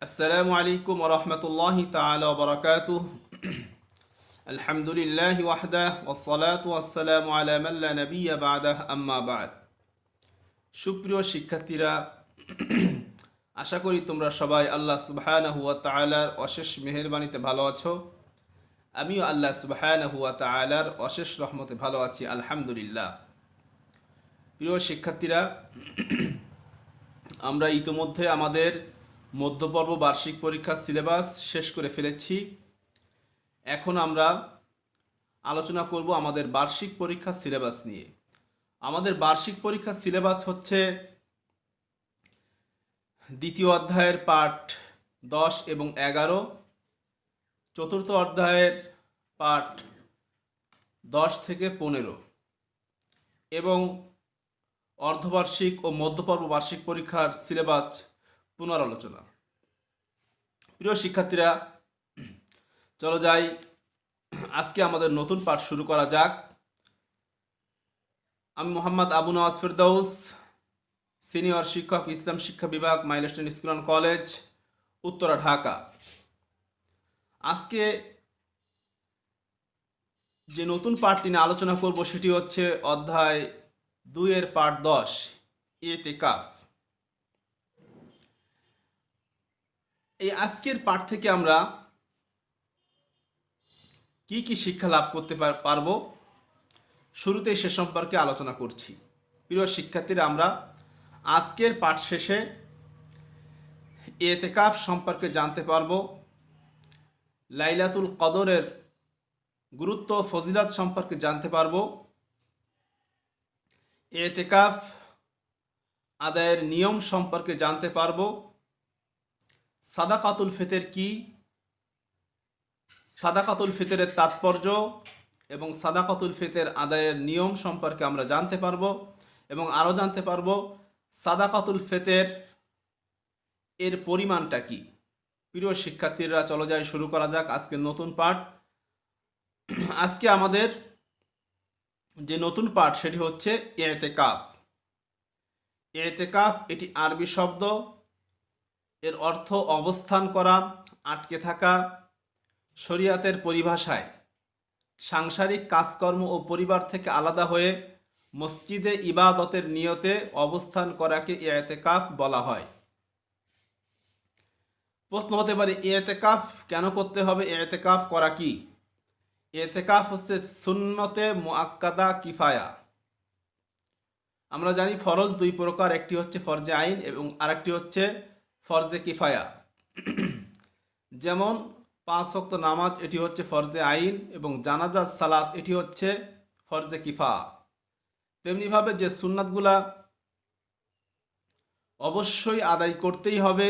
আসসালামু আলাইকুম ওয়া রাহমাতুল্লাহি তাআলা ওয়া বারাকাতুহু। আলহামদুলিল্লাহি ওয়াহদাহু ওয়াসসালাতু ওয়াসসালামু আলা মান লা নাবিয়্যা বা'দাহু আম্মা বা'দ। সুপ্রিয় শিক্ষার্থীরা, আশা করি তোমরা সবাই আল্লাহ সুবহানাহু ওয়া তাআলার অশেষ মেহেরবানিতে ভালো আছো। আমিও আল্লাহ সুবহানাহু ওয়া তাআলার অশেষ রহমতে ভালো আছি, আলহামদুলিল্লাহ। প্রিয় শিক্ষার্থীরা, আমরা ইতোমধ্যে আমাদের মধ্যপর্ব বার্ষিক পরীক্ষার সিলেবাস শেষ করে ফেলেছি। এখন আমরা আলোচনা করব আমাদের বার্ষিক পরীক্ষার সিলেবাস নিয়ে। আমাদের বার্ষিক পরীক্ষার সিলেবাস হচ্ছে দ্বিতীয় অধ্যায়ের পাঠ 10 এবং 11, চতুর্থ অধ্যায়ের পাঠ 10 থেকে 15 এবং অর্ধবার্ষিক ও মধ্যপর্ব বার্ষিক পরীক্ষার সিলেবাস পুনরালোচনা। প্রিয় শিক্ষার্থীরা, চলো যাই, আজকে আমাদের নতুন পাঠ শুরু করা যাক। আমি মোহাম্মদ আবু নওয়াজ ফেরদৌস, সিনিয়র শিক্ষক, ইসলাম শিক্ষা বিভাগ, milestone school and college, Uttara, Dhaka. আজকে যে নতুন পাঠটি নিয়ে আলোচনা করব সেটি হচ্ছে অধ্যায় 2 এর পাঠ 10, ইতিকাফ। এই আজকের পাঠ থেকে আমরা কি কি শিক্ষা লাভ করতে পারবো, শুরুতেই সে সম্পর্কে আলোচনা করছি। প্রিয় শিক্ষার্থীরা, আমরা আজকের পাঠ শেষে ইতিকাফ সম্পর্কে জানতে পারবো, লাইলাতুল কদরের গুরুত্ব ফজিলত সম্পর্কে জানতে পারবো, ইতিকাফ আদায়ের নিয়ম সম্পর্কে জানতে পারবো, সাদাকাতুল ফিতর কি, সাদাকাতুল ফিতরের তাৎপর্য এবং সাদাকাতুল ফিতর আদায়ের নিয়ম সম্পর্কে আমরা জানতে পারবো এবং আরও জানতে পারবো সাদাকাতুল ফিতর এর পরিমাণটা কি। প্রিয় শিক্ষার্থীরা, চলো যাই, শুরু করা যাক আজকের নতুন পাঠ। আজকে আমাদের যে নতুন পাঠ সেটি হচ্ছে ইতিকাফ। ইতিকাফ এটি আরবি শব্দ, এর অর্থ অবস্থান করা, আটকে থাকা। শরিয়াতের পরিভাষায় সাংসারিক কাজকর্ম ও পরিবার থেকে আলাদা হয়ে মসজিদে ইবাদতের নিয়তে অবস্থান করাকে ইতিকাফ বলা হয়। প্রশ্ন হতে পারে, ইতিকাফ কেন করতে হবে, ইতিকাফ করা কি? ইতিকাফ হচ্ছে সুন্নতে মুআক্কাদা কিফায়া। আমরা জানি ফরজ দুই প্রকার, একটি হচ্ছে ফরজে আইন এবং আরেকটি হচ্ছে ফরজে কিফায়া। যেমন 5 ওয়াক্ত নামাজ, এটি হচ্ছে ফরজে আইন, এবং জানাজার সালাত এটি হচ্ছে ফরজে কিফা। তেমনিভাবে যে সুন্নাতগুলা অবশ্যই আদায় করতেই হবে,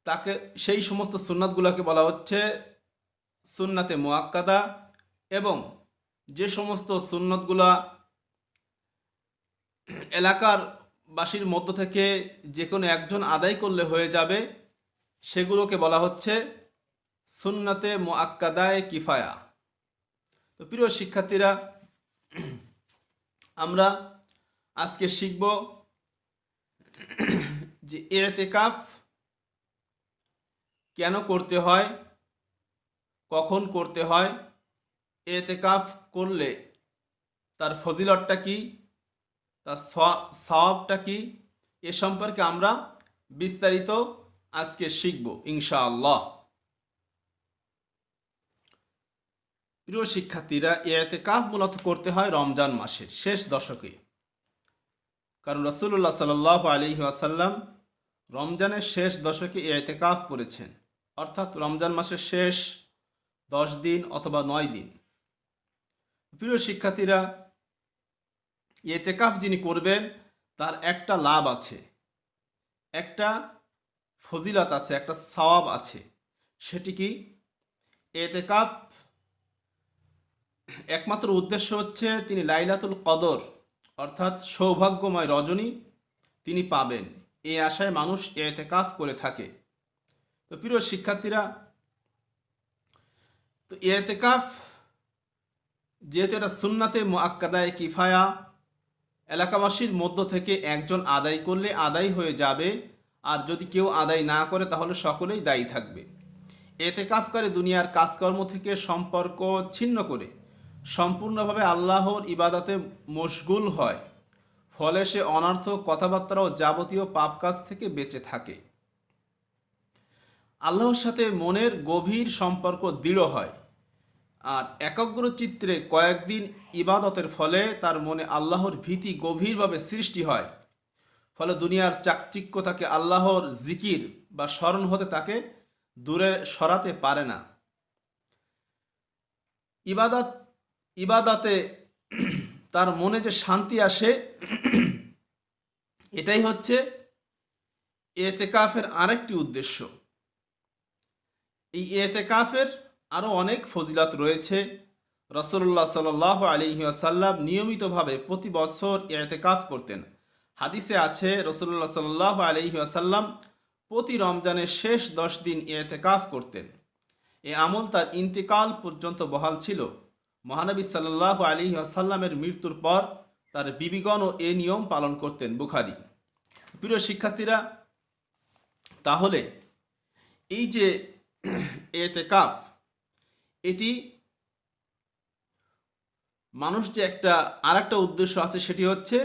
তাকে সেই সমস্ত সুন্নাতগুলোকে বলা হচ্ছে সুন্নাতে মুআক্কাদা, এবং যে সমস্ত সুন্নতগুলা এলাকার বাসীর মধ্য থেকে যে কোনো একজন আদায় করলে হয়ে যাবে, সেগুলোকে বলা হচ্ছে সুন্নাতে মুআক্কাদায়ে কিফায়া। তো প্রিয় শিক্ষার্থীরা, আমরা আজকে শিখব যে ইতিকাফ কেন করতে হয়, কখন করতে হয়, ইতিকাফ করলে তার ফজিলতটা কি, তার সওয়াবটা কি, এ সম্পর্কে আমরা বিস্তারিত আজকে শিখব ইনশাআল্লাহ। প্রিয় শিক্ষার্থীরা, ইতিকাফ মূলত করতে হয় রমজান মাসের শেষ দশকে, কারণ রাসূলুল্লাহ সাল্লাল্লাহু আলাইহি ওয়াসাল্লাম রমজানের শেষ দশকে ইতিকাফ করেছেন, অর্থাৎ রমজান মাসের শেষ 10 দিন অথবা 9 দিন। প্রিয় শিক্ষার্থীরা, ইতিকাফ যিনি করবেন তার একটা লাভ আছে, একটা ফজিলত আছে, একটা সওয়াব আছে। সেটি কি? ইতিকাফ একমাত্র উদ্দেশ্য হচ্ছে তিনি লাইলাতুল কদর, অর্থাৎ সৌভাগ্যময় রজনী তিনি পাবেন, এই আশায় মানুষ ইতিকাফ করে থাকে। তো প্রিয় শিক্ষার্থীরা, তো ইতিকাফ যেহেতু এটা সুন্নাতে মুআক্কাদায়ে কিফায়া, এলাকাবাসীর মধ্য থেকে একজন আদায় করলে আদায় হয়ে যাবে, আর যদি কেউ আদায় না করে তাহলে সকলেই দায়ী থাকবে। এতেকাফকারী দুনিয়ার কাজকর্ম থেকে সম্পর্ক ছিন্ন করে সম্পূর্ণভাবে আল্লাহর ইবাদতে মশগুল হয়, ফলে সে অনর্থক কথাবার্তা ও যাবতীয় পাপ কাজ থেকে বেঁচে থাকে। আল্লাহর সাথে মনের গভীর সম্পর্ক দৃঢ় হয়, আর একাগ্র চিত্রে কয়েকদিন ইবাদতের ফলে তার মনে আল্লাহর ভীতি গভীরভাবে সৃষ্টি হয়, ফলে দুনিয়ার চাকচিক্য তাকে আল্লাহর জিকির বা স্মরণ হতে তাকে দূরে সরাতে পারে না। ইবাদাতে তার মনে যে শান্তি আসে, এটাই হচ্ছে এতেকাফের আরেকটি উদ্দেশ্য। এই এতেকাফের আরও অনেক ফজিলত রয়েছে। রাসূলুল্লাহ সাল্লাল্লাহু আলাইহি ওয়াসাল্লাম নিয়মিতভাবে প্রতি বছর এতেকাফ করতেন। হাদিসে আছে রাসূলুল্লাহ সাল্লাল্লাহু আলাইহি ওয়াসাল্লাম প্রতি রমজানের শেষ 10 দিন এতেকাফ করতেন। এই আমল তার ইন্তেকাল পর্যন্ত বহাল ছিল। মহানবী সাল্লাল্লাহু আলাইহি ওয়াসাল্লামের মৃত্যুর পর তার বিবিগণও এ নিয়ম পালন করতেন। বুখারী। প্রিয় শিক্ষার্থীরা, তাহলে এই যে এতেকাফ, এটি মানুষ যে আরেকটা উদ্দেশ্য আছে, সেটি হচ্ছে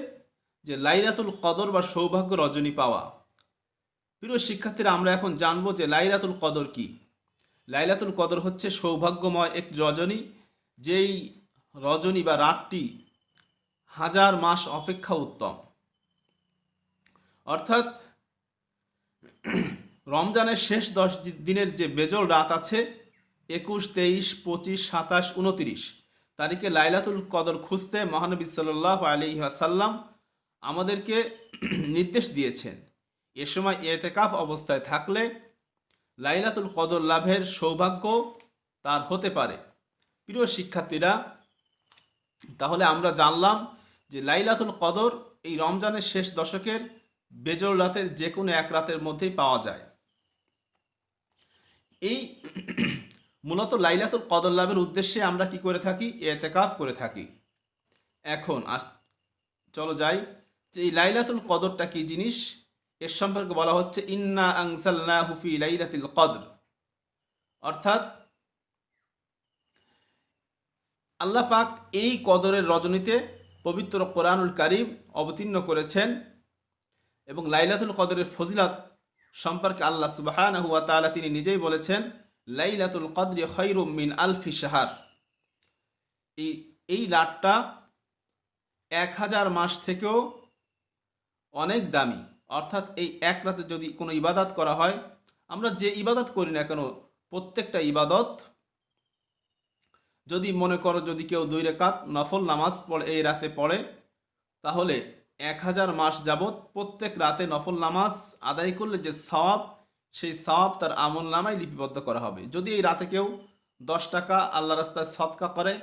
যে লাইলাতুল কদর বা সৌভাগ্য রজনী পাওয়া। প্রিয় শিক্ষার্থীরা, আমরা এখন জানবো যে লাইলাতুল কদর কি। লাইলাতুল কদর হচ্ছে সৌভাগ্যময় একটি রজনী, যেই রজনী বা রাতটি 1000 মাস অপেক্ষা উত্তম। অর্থাৎ রমজানের শেষ 10 দিনের যে বেজল রাত আছে, 21, 23, 25, 27, 29 তারিখে লাইলাতুল কদর খুঁজতে মহানবী সাল্লাল্লাহু আলাইহি ওয়াসাল্লাম আমাদেরকে নির্দেশ দিয়েছেন। এ সময় এতেকাফ অবস্থায় থাকলে লাইলাতুল কদর লাভের সৌভাগ্য তার হতে পারে। প্রিয় শিক্ষার্থীরা, তাহলে আমরা জানলাম যে লাইলাতুল কদর এই রমজানের শেষ দশকের বেজল রাতের যে কোনো এক রাতের মধ্যেই পাওয়া যায়। এই মূলত লাইলাতুল কদর লাভের উদ্দেশ্যে আমরা কি করে থাকি? এতেকাফ করে থাকি। এখন চলো যাই যে এই লাইলাতুল কদরটা কি জিনিস। এর সম্পর্কে বলা হচ্ছে ইন্না আনজালনাহু ফি লাইলাতিল কদর। অর্থাৎ আল্লাহ পাক এই কদরের রজনীতে পবিত্র কোরআনুল কারীম অবতীর্ণ করেছেন, এবং লাইলাতুল কদরের ফজিলত সম্পর্কে আল্লাহ সুবহানাহু ওয়া তাআলা তিনি নিজেই বলেছেন, লাইলাতুল কদরি খায়রুম মিন আলফি শাহর। এই রাতটা 1000 মাস থেকেও অনেক দামি। অর্থাৎ এই এক রাতে যদি কোনো ইবাদত করা হয়, আমরা যে ইবাদত করি না কেন, প্রত্যেকটা ইবাদত যদি মনে করো যদি কেউ 2 রাকাত নফল নামাজ পড়ে এই রাতে পড়ে, তাহলে 1000 মাস যাবত প্রত্যেক রাতে নফল নামাজ আদায় করলে যে সওয়াব, সেই সওয়াব তার আমল নামায় লিপিবদ্ধ করা হবে। যদি এই রাতে কেউ 10 টাকা আল্লাহ রাস্তায় সদকা করে,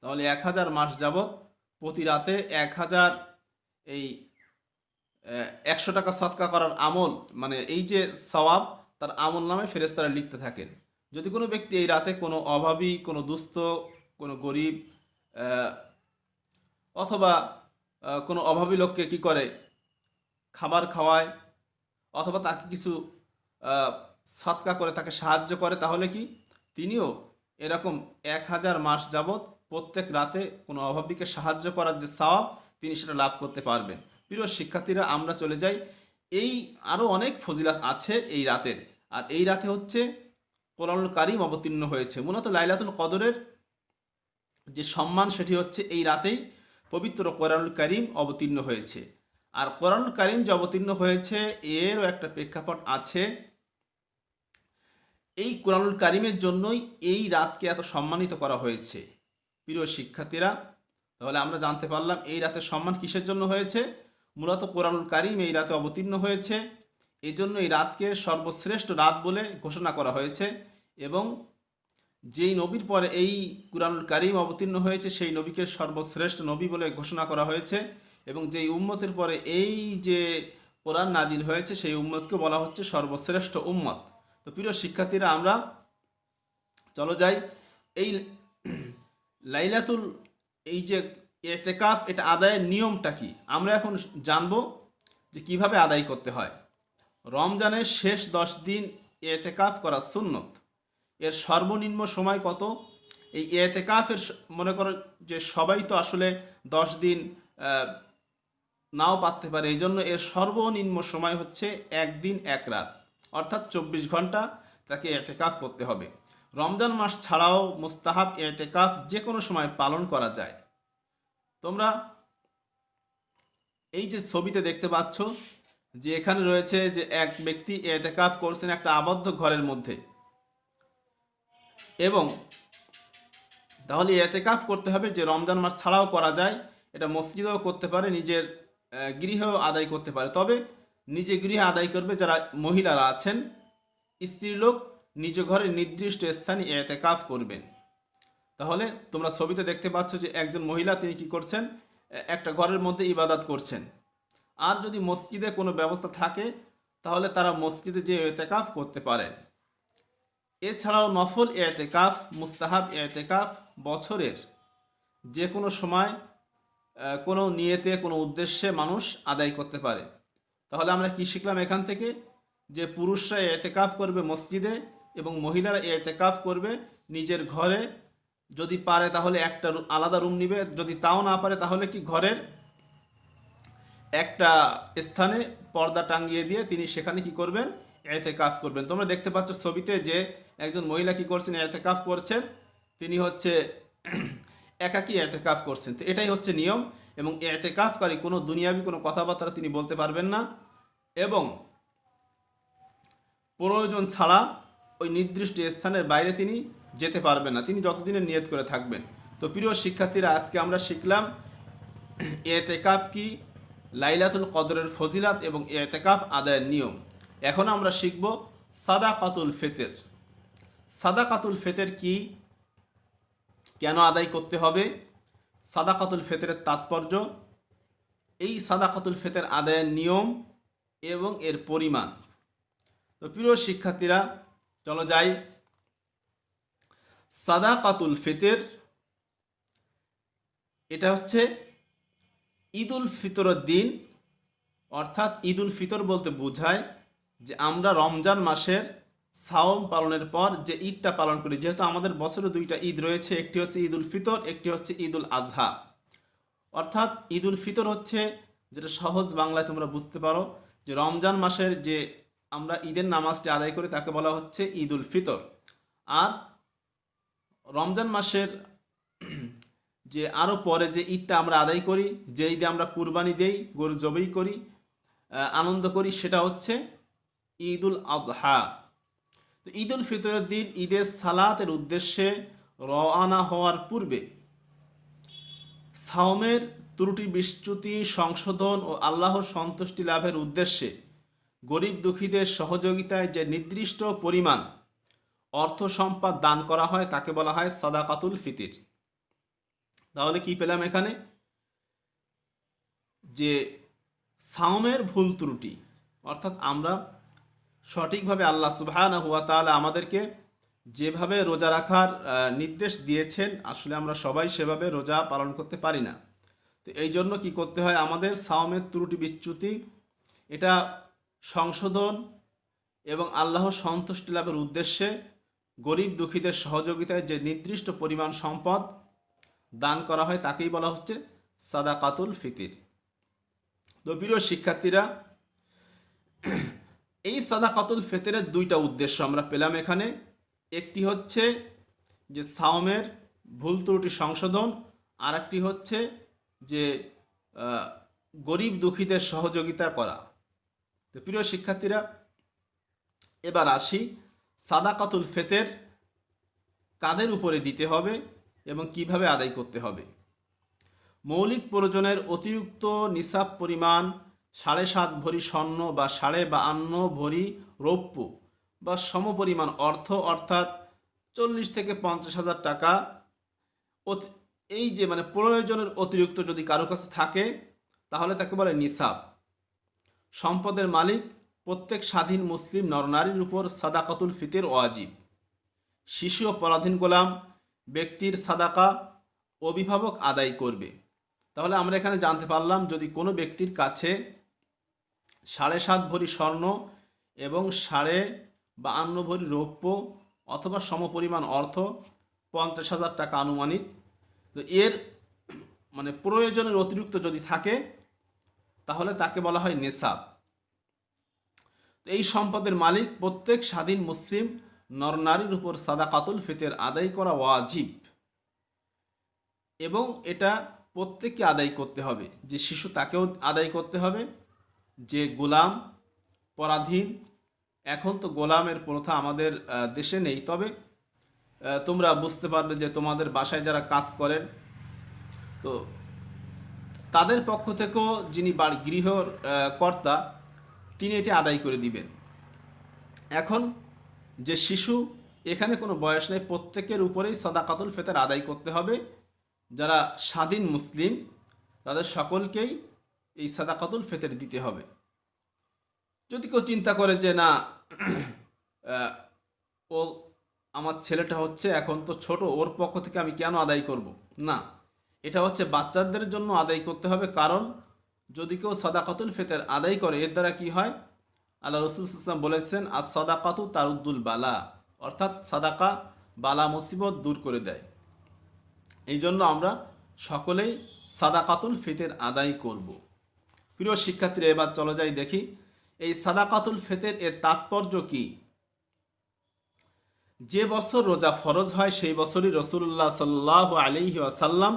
তাহলে 1000 মাস যাবত প্রতি রাতে 1000 এই 100 টাকা সদকা করার আমল, মানে এই যে সওয়াব তার আমল নামায় ফেরেশতারা লিখতে থাকেন। যদি কোনো ব্যক্তি এই রাতে কোনো অভাবী, কোনো দুস্থ, কোনো গরিব অথবা কোনো অভাবী লোককে কি করে খাবার খাওয়ায়, অথবা তাকে কিছু সদকা করে তাকে সাহায্য করে, তাহলে কি তিনিও এরকম 1000 মাস যাবত প্রত্যেক রাতে কোনো অভাবীকে সাহায্য করার যে সওয়াব, তিনি সেটা লাভ করতে পারবেন। প্রিয় শিক্ষার্থীরা, আমরা চলে যাই, এই আরও অনেক ফজিলত আছে এই রাতের। আর এই রাতে হচ্ছে কোরআনুল কারীম অবতীর্ণ হয়েছে। মূলত লাইলাতুল কদরের যে সম্মান, সেটি হচ্ছে এই রাতেই পবিত্র কোরআনুল কারীম অবতীর্ণ হয়েছে। আর কোরআনুল কারীম যে অবতীর্ণ হয়েছে, এরও একটা প্রেক্ষাপট আছে। এই কোরআনুল কারীমের জন্যই এই রাতকে এত সম্মানিত করা হয়েছে। প্রিয় শিক্ষার্থীরা, তাহলে আমরা জানতে পারলাম এই রাতের সম্মান কিসের জন্য হয়েছে। মূলত কোরআনুল কারীম এই রাতে অবতীর্ণ হয়েছে, এই জন্য এই রাতকে সর্বশ্রেষ্ঠ রাত বলে ঘোষণা করা হয়েছে। এবং যেই নবীর পরে এই কোরআনুল কারীম অবতীর্ণ হয়েছে, সেই নবীকে সর্বশ্রেষ্ঠ নবী বলে ঘোষণা করা হয়েছে। এবং যেই উম্মতের পরে এই যে কোরআন নাজিল হয়েছে, সেই উম্মতকে বলা হচ্ছে সর্বশ্রেষ্ঠ উম্মত। তো প্রিয় শিক্ষার্থীরা, আমরা চলো যাই এই লাইলাতুল এই যে ইতিকাফ, এটা আদায়ের নিয়মটা কি আমরা এখন জানবো যে কিভাবে আদায় করতে হয়। রমজানের শেষ 10 দিন এতেকাফ করা সুন্নত। এর সর্বনিম্ন সময় কত? এই এতেকাফের মনে করো যে সবাই তো আসলে 10 দিন নাও পারতে পারে, এই জন্য এর সর্বনিম্ন সময় হচ্ছে 1 দিন 1 রাত, অর্থাৎ 24 ঘন্টা তাকে এতেকাফ করতে হবে। রমজান মাস ছাড়াও মুস্তাহাব এতেকাফ যে কোনো সময় পালন করা যায়। তোমরা এই যে ছবিতে দেখতে পাচ্ছ যে এখানে রয়েছে যে এক ব্যক্তি এতেকাফ করছেন একটা আবদ্ধ ঘরের মধ্যে, এবং তাহলে এতেকাফ করতে হবে যে রমজান মাস ছাড়াও করা যায়, এটা মসজিদেও করতে পারে, নিজের গৃহেও আদায় করতে পারে। তবে নিজে গৃহে আদায় করবে যারা মহিলারা আছেন, স্ত্রীলোক নিজ ঘরে নির্দিষ্ট স্থানে এতেকাফ করবেন। তাহলে তোমরা ছবিতে দেখতে পাচ্ছ যে একজন মহিলা তিনি কি করছেন, একটা ঘরের মধ্যে ইবাদত করছেন। আর যদি মসজিদে কোনো ব্যবস্থা থাকে তাহলে তারা মসজিদে যে এতেকাফ করতে পারেন। এছাড়াও নফল এতেকাফ, মুস্তাহাব এতেকাফ বছরের যে কোনো সময় কোনো নিয়তে কোনো উদ্দেশ্যে মানুষ আদায় করতে পারে। তাহলে আমরা কি শিখলাম এখান থেকে? যে পুরুষরা এতেকাফ করবে মসজিদে এবং মহিলারা এতেকাফ করবে নিজের ঘরে। যদি পারে তাহলে একটা আলাদা রুম নিবে, যদি তাও না পারে তাহলে কি ঘরের একটা স্থানে পর্দা টাঙিয়ে দিয়ে তিনি সেখানে কি করবেন, এতেকাফ করবেন। তোমরা দেখতে পাচ্ছ ছবিতে যে একজন মহিলা কি করছেন, এতেকাফ করছেন, তিনি হচ্ছে একাকী এতেকাফ করছেন। তো এটাই হচ্ছে নিয়ম, এবং এতেকাফকারী কোনো দুনিয়াবি কোনো কথাবার্তা তিনি বলতে পারবেন না, এবং প্রয়োজন ছাড়া ওই নির্দিষ্ট স্থানের বাইরে তিনি যেতে পারবেন না, তিনি যতদিনের নিয়ত করে থাকবেন। তো প্রিয় শিক্ষার্থীরা, আজকে আমরা শিখলাম এতেকাফ কি, লাইলাতুল কদরের ফজিলাত এবং এতেকাফ আদায়ের নিয়ম। এখন আমরা শিখব সাদাকাতুল ফিতর। সাদাকাতুল ফিতর কি, কেন আদায় করতে হবে, সাদাকাতুল ফিতরের তাৎপর্য, এই সাদাকাতুল ফিতর আদায়ের নিয়ম এবং এর পরিমাণ। তো প্রিয় শিক্ষার্থীরা, চলো যাই। সাদাকাতুল ফিতর এটা হচ্ছে ঈদুল ফিতরের দিন, অর্থাৎ ঈদুল ফিতর বলতে বোঝায় যে আমরা রমজান মাসের সাওম পালনের পর যে ঈদটা পালন করি। যেহেতু আমাদের বছরে 2টা ঈদ রয়েছে, একটি হচ্ছে ঈদুল ফিতর, একটি হচ্ছে ঈদুল আজহা। অর্থাৎ ঈদুল ফিতর হচ্ছে, যেটা সহজ বাংলায় তোমরা বুঝতে পারো, যে রমজান মাসের যে আমরা ঈদের নামাজটি আদায় করি তাকে বলা হচ্ছে ঈদুল ফিতর। আর রমজান মাসের যে আরও পরে যে ঈদটা আমরা আদায় করি, যে ঈদে আমরা কুরবানি দেই, গরু জবাই করি, আনন্দ করি, সেটা হচ্ছে ঈদুল আজহা। তো ঈদুল ফিতরের দিন ঈদের সালাতের উদ্দেশ্যে রওনা হওয়ার পূর্বে সাওমের ত্রুটি বিচ্যুতি সংশোধন ও আল্লাহর সন্তুষ্টি লাভের উদ্দেশ্যে গরিব দুঃখীদের সহযোগিতায় যে নির্দিষ্ট পরিমাণ অর্থ সম্পদ দান করা হয় তাকে বলা হয় সাদাকাতুল ফিতর। তাহলে কি পেলাম এখানে? যে সাওমের ভুল ত্রুটি, অর্থাৎ আমরা সঠিকভাবে আল্লাহ সুবহানাহু ওয়া তাআলা আমাদেরকে যেভাবে রোজা রাখার নির্দেশ দিয়েছেন, আসলে আমরা সবাই সেভাবে রোজা পালন করতে পারি না। তো এই জন্য কী করতে হয়, আমাদের সাওমের ত্রুটি বিচ্যুতি এটা সংশোধন এবং আল্লাহর সন্তুষ্টি লাভের উদ্দেশ্যে গরিব দুঃখীদের সহযোগিতায় যে নির্দিষ্ট পরিমাণ সম্পদ দান করা হয় তাকেই বলা হচ্ছে সাদাকাতুল ফিতর। তো প্রিয় শিক্ষার্থীরা, এই সাদাকাতুল ফিতরের 2টা উদ্দেশ্য আমরা পেলাম এখানে। একটি হচ্ছে যে সাওমের ভুল ত্রুটি সংশোধন, আর একটি হচ্ছে যে গরিব দুঃখীদের সহযোগিতা করা। তো প্রিয় শিক্ষার্থীরা, এবার আসি সাদাকাতুল ফিতর কাদের উপরে দিতে হবে এবং কিভাবে আদায় করতে হবে। মৌলিক প্রয়োজনের অতিরিক্ত নিসাব পরিমাণ 7.5 ভরি স্বর্ণ বা 52.5 ভরি রৌপ্য বা সমপরিমাণ অর্থ, অর্থাৎ 40 থেকে 50,000 টাকা, এই যে মানে প্রয়োজনের অতিরিক্ত যদি কারো কাছে থাকে তাহলে তাকে বলে নিসাব। সম্পদের মালিক প্রত্যেক স্বাধীন মুসলিম নরনারীর উপর সাদাকাতুল ফিতর ওয়াজিব। শিশু ও পরাধীন গোলাম ব্যক্তির সাদাকা অভিভাবক আদায় করবে। তাহলে আমরা এখানে জানতে পারলাম, যদি কোনো ব্যক্তির কাছে 7.5 ভরি স্বর্ণ এবং 52.5 ভরি রৌপ্য অথবা সমপরিমাণ অর্থ 50,000 টাকা আনুমানিক। তো এর মানে প্রয়োজনের অতিরিক্ত যদি থাকে তাহলে তাকে বলা হয় নেসাব। তো এই সম্পদের মালিক প্রত্যেক স্বাধীন মুসলিম নরনারীর উপর সাদাকাতুল ফিতর আদায় করা ওয়াজিব এবং এটা প্রত্যেককে আদায় করতে হবে। যে শিশু তাকেও আদায় করতে হবে, যে গোলাম পরাধীন, এখন তো গোলামের প্রথা আমাদের দেশে নেই, তবে তোমরা বুঝতে পারবে যে তোমাদের বাসায় যারা কাজ করেন তো তাদের পক্ষ থেকেও যিনি গৃহর কর্তা তিনি এটি আদায় করে দিবেন। এখন যে শিশু, এখানে কোনো বয়স নেই, প্রত্যেকের উপরেই সাদাকাতুল ফিতর আদায় করতে হবে। যারা স্বাধীন মুসলিম তাদের সকলকেই এই সাদাকাতুল ফিতর দিতে হবে। যদি কেউ চিন্তা করে যে না ও আমার ছেলেটা হচ্ছে এখন তো ছোট, ওর পক্ষ থেকে আমি কেন আদায় করব, না, এটা হচ্ছে বাচ্চাদের জন্য আদায় করতে হবে। কারণ যদি কেউ সাদাকাতুল ফিতর আদায় করে এর দ্বারা কি হয়, আল্লাহ রাসূল সাল্লাল্লাহু আলাইহি ওয়াসাল্লাম বলেছেন আর সাদাকাতু তারুদ্দুল বালা, অর্থাৎ সাদাকা বালা মুসিবত দূর করে দেয়। এই জন্য আমরা সকলেই সাদাকাতুল ফিতর আদায় করব। প্রিয় শিক্ষার্থীরা, এবার চলে যাই দেখি এই সাদাকাতুল ফিতর এর তাৎপর্য কি। যে বছর রোজা ফরজ হয় সেই বছরই রাসূলুল্লাহ সাল্লাল্লাহু আলাইহি ওয়াসাল্লাম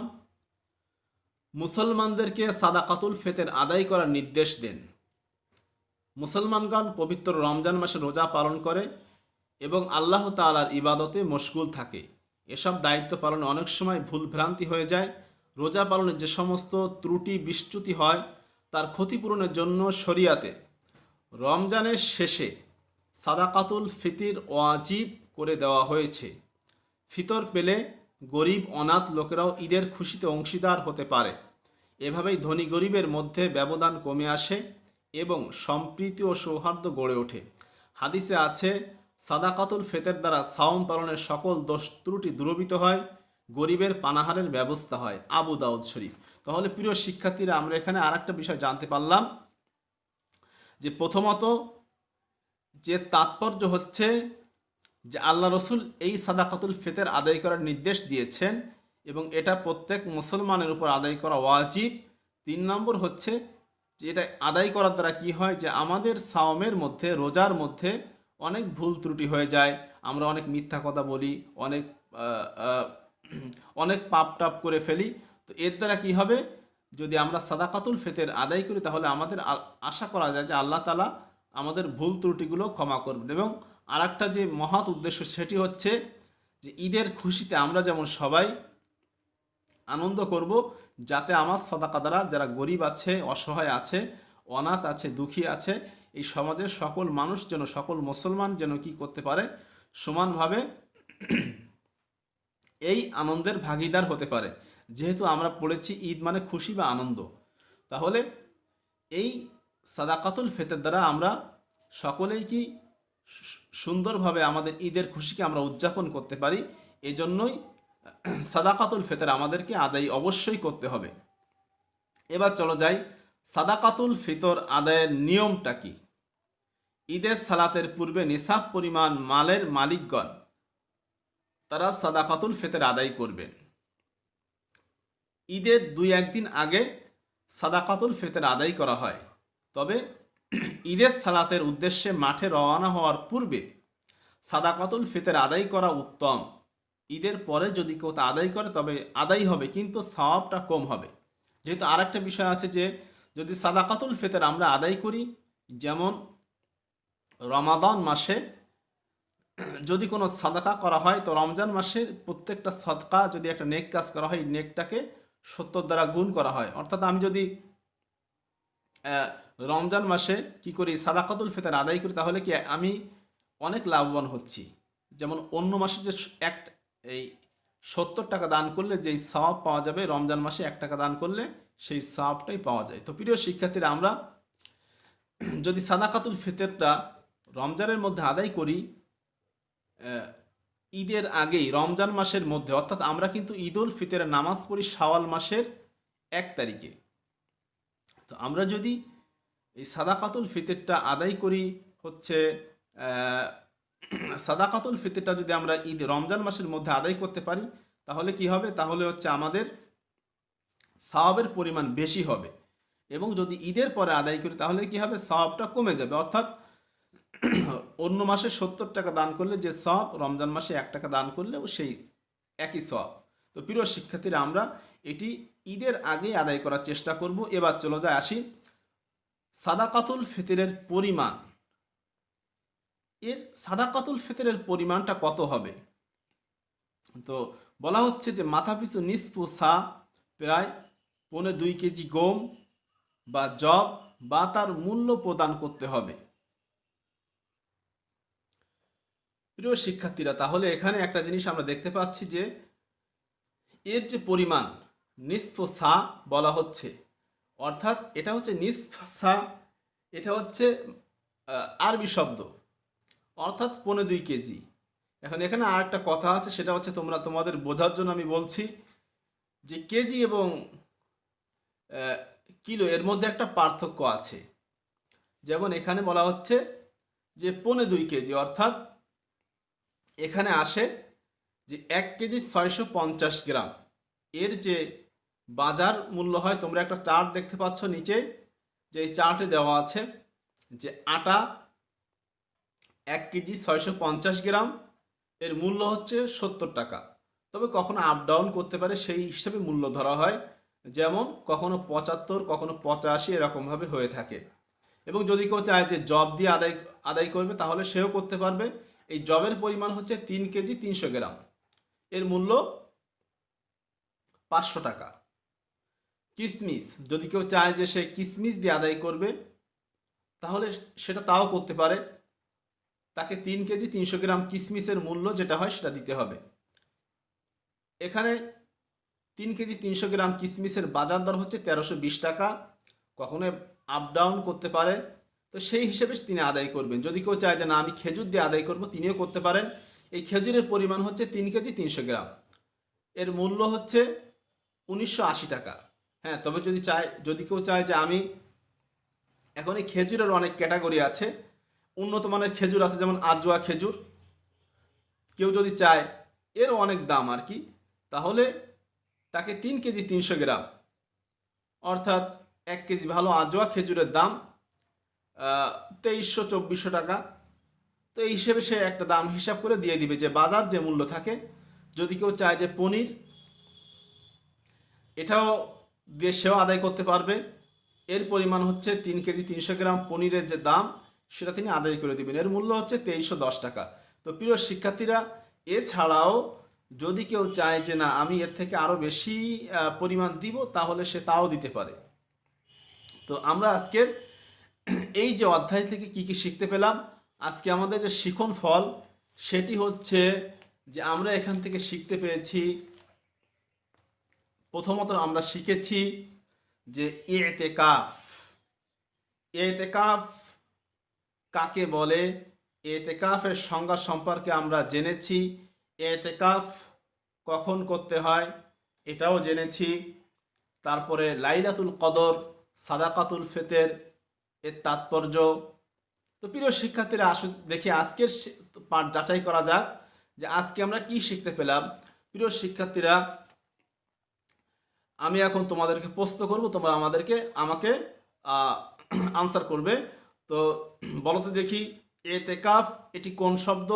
মুসলমানদেরকে সাদাকাতুল ফিতর আদায় করার নির্দেশ দেন। মুসলমানগণ পবিত্র রমজান মাসে রোজা পালন করে এবং আল্লাহ তাআলার ইবাদতে মশগুল থাকে। এসব দায়িত্ব পালনে অনেক সময় ভুলভ্রান্তি হয়ে যায়। রোজা পালনে যে সমস্ত ত্রুটি বিচ্যুতি হয় তার ক্ষতিপূরণের জন্য শরিয়াতে রমজানের শেষে সাদাকাতুল ফিতর ওয়াজিব করে দেওয়া হয়েছে। ফিতর পেলে গরিব অনাথ লোকেরাও ঈদের খুশিতে অংশীদার হতে পারে। এভাবেই ধনী গরিবের মধ্যে ব্যবধান কমে আসে এবং সম্প্রীতি ও সৌহার্দ্য গড়ে ওঠে। হাদিসে আছে সাদাকাতুল ফিতর দ্বারা সাওম পালনের সকল দোষ ত্রুটি দূরীভূত হয়, গরিবের পানাহারের ব্যবস্থা হয়। আবু দাউদ শরীফ। তাহলে প্রিয় শিক্ষার্থীরা, আমরা এখানে আরেকটা বিষয় জানতে পারলাম যে প্রথমত যে তাৎপর্য হচ্ছে যে আল্লাহ রসুল এই সাদাকাতুল ফিতর আদায় করার নির্দেশ দিয়েছেন এবং এটা প্রত্যেক মুসলমানের উপর আদায় করা ওয়াজিব। 3 নম্বর হচ্ছে যে এটা আদায় করার দ্বারা কি হয় যে আমাদের সাওমের মধ্যে, রোজার মধ্যে অনেক ভুল ত্রুটি হয়ে যায়। আমরা অনেক মিথ্যা কথা বলি, অনেক পাপ টাপ করে ফেলি। তো এর দ্বারা কি হবে, যদি আমরা সাদাকাতুল ফিতর আদায় করি তাহলে আমাদের আশা করা যায় যে আল্লাহ তাআলা আমাদের ভুল ত্রুটিগুলো ক্ষমা করবেন। এবং আরেকটা যে মহৎ উদ্দেশ্য সেটি হচ্ছে যে ঈদের খুশিতে আমরা যেমন সবাই আনন্দ করব, যাতে আমার সাদাকা দ্বারা যারা গরিব আছে, অসহায় আছে, অনাথ আছে, দুঃখী আছে, এই সমাজের সকল মানুষ যেন, সকল মুসলমান যেন কি করতে পারে, সমানভাবে এই আনন্দের ভাগীদার হতে পারে। যেহেতু আমরা পড়েছি ঈদ মানে খুশি বা আনন্দ, তাহলে এই সাদাকাতুল ফিতর দ্বারা আমরা সকলেই কি সুন্দরভাবে আমাদের ঈদের খুশিকে আমরা উদযাপন করতে পারি। এজন্যই সাদাকাতুল ফিতর আমাদেরকে আদায় অবশ্যই করতে হবে। এবার চলো যাই সাদাকাতুল ফিতর আদায়ের নিয়মটা কি। ঈদের সালাতের পূর্বে নিসাব পরিমাণ মালের মালিকগণ তারা সাদাকাতুল ফিতর আদায় করবেন। ঈদের 2-1 দিন আগে সাদাকাতুল ফিতর আদায় করা হয়, তবে ঈদের সালাতের উদ্দেশ্যে মাঠে রওনা হওয়ার পূর্বে সাদাকাতুল ফিতর আদায় করা উত্তম। ঈদের পরে যদি কেউ তা আদায় করে তবে আদায় হবে, কিন্তু সওয়াবটা কম হবে। যেহেতু আরেকটা বিষয় আছে যে যদি সাদাকাতুল ফিতর আমরা আদায় করি, যেমন রমাদান মাসে যদি কোনো সাদাকা করা হয় তো রমজান মাসে প্রত্যেকটা সাদকা যদি একটা নেক কাজ করা হয়, নেকটাকে 70 দ্বারা গুণ করা হয়। অর্থাৎ আমি যদি রমজান মাসে কি করি, সাদাকাতুল ফিতর আদায় করি, তাহলে কি আমি অনেক লাভবান হচ্ছি। যেমন অন্য মাসে যে এই 70 টাকা দান করলে যেই সওয়াব পাওয়া যাবে, রমজান মাসে 1 টাকা দান করলে সেই সওয়াবটাই পাওয়া যায়। তো প্রিয় শিক্ষার্থীরা, আমরা যদি সাদাকাতুল ফিতরটা রমজানের মধ্যে আদায় করি, ঈদের আগেই রমজান মাসের মধ্যে, অর্থাৎ আমরা কিন্তু ঈদুল ফিতরের নামাজ পড়ি শাওয়াল মাসের 1 তারিখে। তো আমরা যদি এই সাদাকাতুল ফিতরটা আদায় করি হচ্ছে সাদাকাতুল ফিতরটা যদি আমরা রমজান মাসের মধ্যে আদায় করতে পারি তাহলে কি হবে, তাহলে হচ্ছে আমাদের সওয়াবের পরিমাণ বেশি হবে। এবং যদি ঈদের পরে আদায় করি তাহলে কি হবে, সওয়াবটা কমে যাবে। অর্থাৎ অন্য মাসে 70 টাকা দান করলে যে সওয়াব, রমজান মাসে 1 টাকা দান করলেও সেই একই সওয়াব। তো প্রিয় শিক্ষার্থীরা, আমরা এটি ঈদের আগে আদায় করার চেষ্টা করব। এবার চলে যায় আসি সাদাকাতুল ফিতরের পরিমাণ। এর সাদাকাতুল ফিতরের পরিমাণটা কত হবে? তো বলা হচ্ছে যে মাথাপিছু নিসফু সা, প্রায় 1.25 কেজি গম বা জব বা তার মূল্য প্রদান করতে হবে। প্রিয় শিক্ষার্থীরা, তাহলে এখানে একটা জিনিস আমরা দেখতে পাচ্ছি যে এর যে পরিমাণ নিসফু সা বলা হচ্ছে, অর্থাৎ এটা হচ্ছে নিসফ সা, এটা হচ্ছে আরবি শব্দ, অর্থাৎ 1.25 কেজি। এখন এখানে আর একটা কথা আছে, সেটা হচ্ছে তোমাদের বোঝার জন্য আমি বলছি যে কেজি এবং কিলো এর মধ্যে একটা পার্থক্য আছে। যেমন এখানে বলা হচ্ছে যে 1.25 কেজি, অর্থাৎ এখানে আসে যে 1 কেজি 650 গ্রাম। এর যে বাজার মূল্য হয়, তোমরা একটা চার্ট দেখতে পাচ্ছ নিচে, যে এই চার্টে দেওয়া আছে যে আটা 1 কেজি 650 গ্রাম, এর মূল্য হচ্ছে 70 টাকা। তবে কখনো আপ ডাউন করতে পারে, সেই হিসাবে মূল্য ধরা হয়। যেমন কখনো 75, কখনো 85 এরকমভাবে হয়ে থাকে। এবং যদি কেউ চায় যে জব দিয়ে আদায় করবে তাহলে সেও করতে পারবে। এই জবের পরিমাণ হচ্ছে 3 কেজি 300 গ্রাম, এর মূল্য 500 টাকা। কিসমিস, যদি কেউ চায় যে সে কিসমিস দিয়ে আদায় করবে তাহলে সেটা তাও করতে পারে। তাকে 3 কেজি 300 গ্রাম কিসমিসের মূল্য যেটা হয় সেটা দিতে হবে। এখানে 3 কেজি 300 গ্রাম কিসমিসের বাজার দর হচ্ছে 1320 টাকা, কখনো আপ ডাউন করতে পারে। তো সেই হিসেবে তিনি আদায় করবেন। যদি কেউ চায় যে না আমি খেজুর দিয়ে আদায় করব, তিনিও করতে পারেন। এই খেজুরের পরিমাণ হচ্ছে 3 কেজি 300 গ্রাম, এর মূল্য হচ্ছে 1980 টাকা। হ্যাঁ, তবে যদি কেউ চায় যে আমি, এখন এই খেজুরের অনেক ক্যাটাগরি আছে, উন্নত মানের খেজুর আছে, যেমন আজওয়া খেজুর। কেউ যদি চায় এরও অনেক দাম আর কি, তাহলে তাকে 3 কেজি 300 গ্রাম, অর্থাৎ 1 কেজি ভালো আজওয়া খেজুরের দাম 2300-2400 টাকা। তো এই হিসেবে সে একটা দাম হিসাব করে দিয়ে দিবে, যে বাজার যে মূল্য থাকে। যদি কেউ চায় যে পনির, এটাও দিয়ে সেও আদায় করতে পারবে। এর পরিমাণ হচ্ছে 3 কেজি 300 গ্রাম পনিরের যে দাম সেটা তিনি আদায় করে দিবেন, এর মূল্য হচ্ছে 2310 টাকা। তো প্রিয় শিক্ষার্থীরা, এছাড়াও যদি কেউ চায় যে না আমি এর থেকে আরও বেশি পরিমাণ দিব, তাহলে সে তাও দিতে পারে। তো আমরা আজকের এই যে অধ্যায় থেকে কি কি শিখতে পেলাম, আজকে আমাদের যে শিখন ফল সেটি হচ্ছে যে আমরা এখান থেকে শিখতে পেরেছি, প্রথমত আমরা শিখেছি যে ইতিকাফ। ইতিকাফ কাকে বলে, ইতিকাফের সংজ্ঞা সম্পর্কে আমরা জেনেছি। ইতিকাফ কখন করতে হয় এটাও জেনেছি। তারপরে লাইলাতুল কদর, সাদাকাতুল ফিতর এর তাৎপর্য। তো প্রিয় শিক্ষার্থীরা, আসুন দেখি আজকের পাঠ যাচাই করা যাক যে আজকে আমরা কি শিখতে পেলাম। প্রিয় শিক্ষার্থীরা, আমি এখন তোমাদেরকে প্রশ্ন করব, তোমরা আমাকে আনসার করবে। তো বলো তো দেখি, ইতিকাফ এটি কোন শব্দ?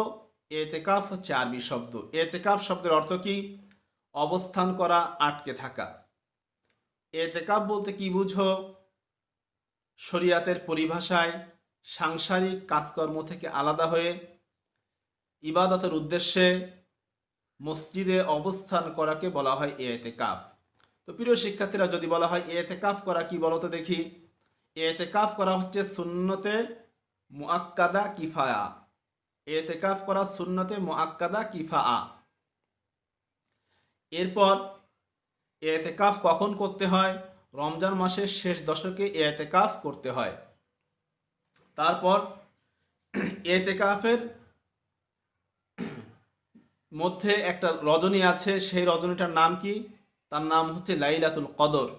ইতিকাফ হচ্ছে আরবি শব্দ। ইতিকাফ শব্দের অর্থ কি? অবস্থান করা, আটকে থাকা। ইতিকাফ বলতে কি বুঝো? শরিয়াতের পরিভাষায় সাংসারিক কাজকর্ম থেকে আলাদা হয়ে ইবাদতের উদ্দেশ্যে মসজিদে অবস্থান করাকে বলা হয় ইতিকাফ। তো প্রিয় শিক্ষার্থীরা, যদি বলা হয় ইতিকাফ করা কি, বলো তো দেখি। ইতিকাফ করা হচ্ছে সুন্নতে মুআক্কাদা কিফায়া। ইতিকাফ করা সুন্নতে মুআক্কাদা কিফায়া। এরপর ইতিকাফ কখন করতে হয়? রমজান মাসের শেষ দশকে ইতিকাফ করতে হয়। তারপর ইতিকাফের মধ্যে একটা রজনী আছে, সেই রজনীটার নাম কি? তার নাম হচ্ছে লাইলাতুল কদর।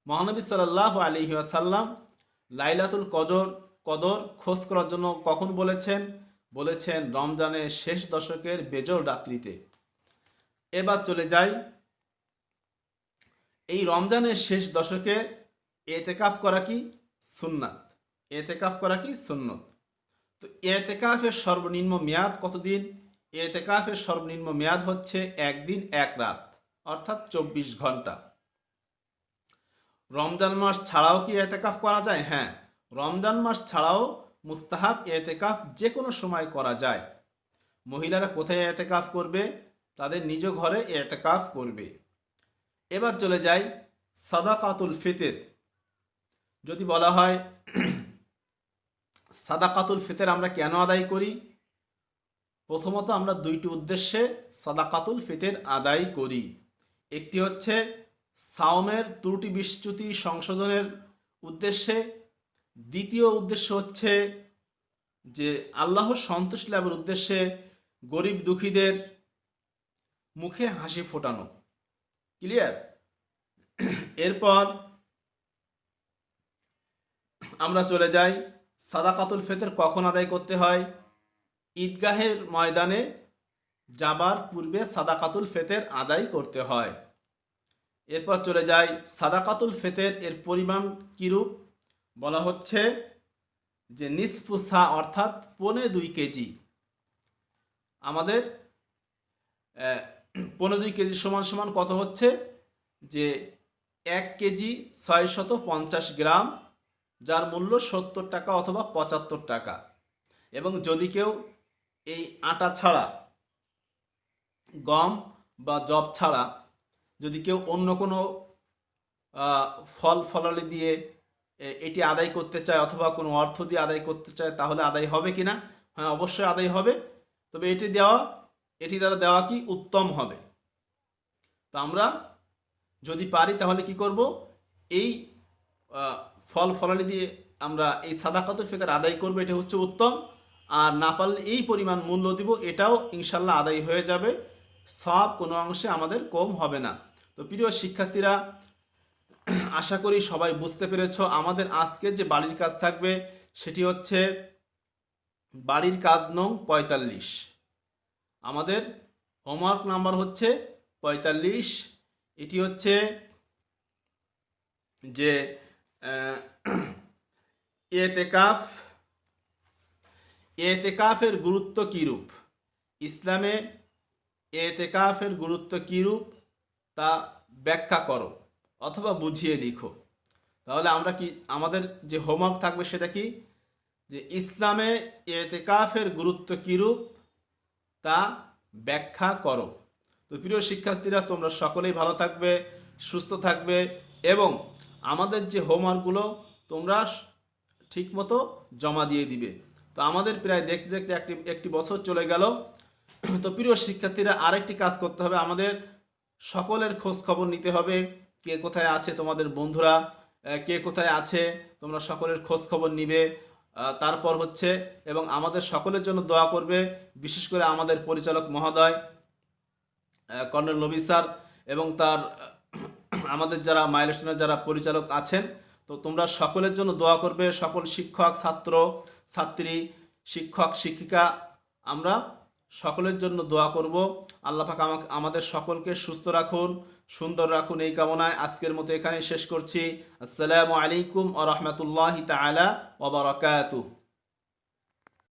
মহানবী সাল্লাল্লাহু আলাইহি ওয়াসাল্লাম লাইলাতুল কদর কদর খোঁজ করার জন্য কখন বলেছেন? বলেছেন রমজানের শেষ দশকের বেজোড় রাত্রিতে। এবার চলে যাই, এই রমজানের শেষ দশকে এতেকাফ করা কি সুন্নাত, এতেকাফ করা কি সুন্নত। তো এতেকাফের সর্বনিম্ন মেয়াদ কতদিন? এতেকাফের সর্বনিম্ন মেয়াদ হচ্ছে 1 দিন 1 রাত, অর্থাৎ 24 ঘন্টা। রমজান মাস ছাড়াও কি এতেকাফ করা যায়? হ্যাঁ, রমজান মাস ছাড়াও মুস্তাহাব এতেকাফ যে কোনো সময় করা যায়। মহিলারা কোথায় এতেকাফ করবে? তাদের নিজ ঘরে এতেকাফ করবে। এবার চলে যাই সাদাকাতুল ফিতর। যদি বলা হয় সাদাকাতুল ফিতর আমরা কেন আদায় করি? প্রথমত আমরা দুইটি উদ্দেশ্যে সাদাকাতুল ফিতর আদায় করি। একটি হচ্ছে সাওমের ত্রুটি বিচ্যুতি সংশোধনের উদ্দেশ্যে, দ্বিতীয় উদ্দেশ্য হচ্ছে যে আল্লাহর সন্তুষ্টি লাভের উদ্দেশ্যে গরিব দুঃখীদের মুখে হাসি ফোটানো। ক্লিয়ার? এরপর আমরা চলে যাই সাদাকাতুল ফিতর কখন আদায় করতে হয়? ঈদগাহের ময়দানে যাবার পূর্বে সাদাকাতুল ফিতর আদায় করতে হয়। এরপর চলে যাই সাদাকাতুল ফিতর এর পরিমাণ কিরূপ? বলা হচ্ছে যে নিসফু সা, অর্থাৎ 2.25 কেজি। আমাদের 2.25 কেজি সমান সমান কত হচ্ছে? যে 1 কেজি 650 গ্রাম, যার মূল্য 70 টাকা অথবা 75 টাকা। এবং যদি কেউ এই আটা ছাড়া, গম বা জব ছাড়া যদি কেউ অন্য কোনো ফল ফলালি দিয়ে এটি আদায় করতে চায় অথবা কোনো অর্থ দিয়ে আদায় করতে চায়, তাহলে আদায় হবে কি না? হ্যাঁ, অবশ্যই আদায় হবে। তবে এটি দ্বারা দেওয়া কি উত্তম হবে। তো আমরা যদি পারি তাহলে কি করব? এই ফল ফলালি দিয়ে আমরা এই সাদাকাতুল ফিতর আদায় করব, এটা হচ্ছে উত্তম। আর না পারলে এই পরিমাণ মূল্য দিব, এটাও ইনশাল্লাহ আদায় হয়ে যাবে, সব কোনো অংশে আমাদের কম হবে না। তো প্রিয় শিক্ষার্থীরা, আশা করি সবাই বুঝতে পেরেছ। আমাদের আজকে যে বাড়ির কাজ থাকবে সেটি হচ্ছে বাড়ির কাজ নং 45। আমাদের হোমওয়ার্ক নাম্বার হচ্ছে 45। এটি হচ্ছে যে এতেকাফের গুরুত্ব কীরূপ, ইসলামে এতেকাফের গুরুত্ব কীরূপ তা ব্যাখ্যা করো অথবা বুঝিয়ে লিখো। তাহলে আমরা কি, আমাদের যে হোমওয়ার্ক থাকবে সেটা কি? যে ইসলামে এতেকাফের গুরুত্ব কীরূপ তা ব্যাখ্যা করো। তো প্রিয় শিক্ষার্থীরা, তোমরা সকলেই ভালো থাকবে, সুস্থ থাকবে এবং আমাদের যে হোমওয়ার্কগুলো তোমরা ঠিকমতো জমা দিয়ে দিবে। তো আমাদের প্রায় দেখতে দেখতে একটি বছর চলে গেল। তো প্রিয় শিক্ষার্থীরা, আরেকটি কাজ করতে হবে, আমাদের সকলের খোঁজ খবর নিতে হবে। কে কোথায় আছে, তোমাদের বন্ধুরা কে কোথায় আছে, তোমরা সকলের খোঁজ খবর নিবে। তারপর হচ্ছে এবং আমাদের সকলের জন্য দোয়া করবে, বিশেষ করে আমাদের পরিচালক মহোদয় কর্নেল নবী স্যার এবং তার আমাদের যারা মাইলস্টোনের যারা পরিচালক আছেন। তো তোমরা সকলের জন্য দোয়া করবে, সকল শিক্ষক, ছাত্র ছাত্রী, শিক্ষক শিক্ষিকা, আমরা সকলের জন্য দোয়া করব। আল্লাহ পাক আমাদের সকলকে সুস্থ রাখুন, সুন্দর রাখুন, এই কামনায় আজকের মতো এখানে শেষ করছি। আসসালামু আলাইকুম ওয়া রাহমাতুল্লাহি তাআলা ওয়া বারাকাতুহু।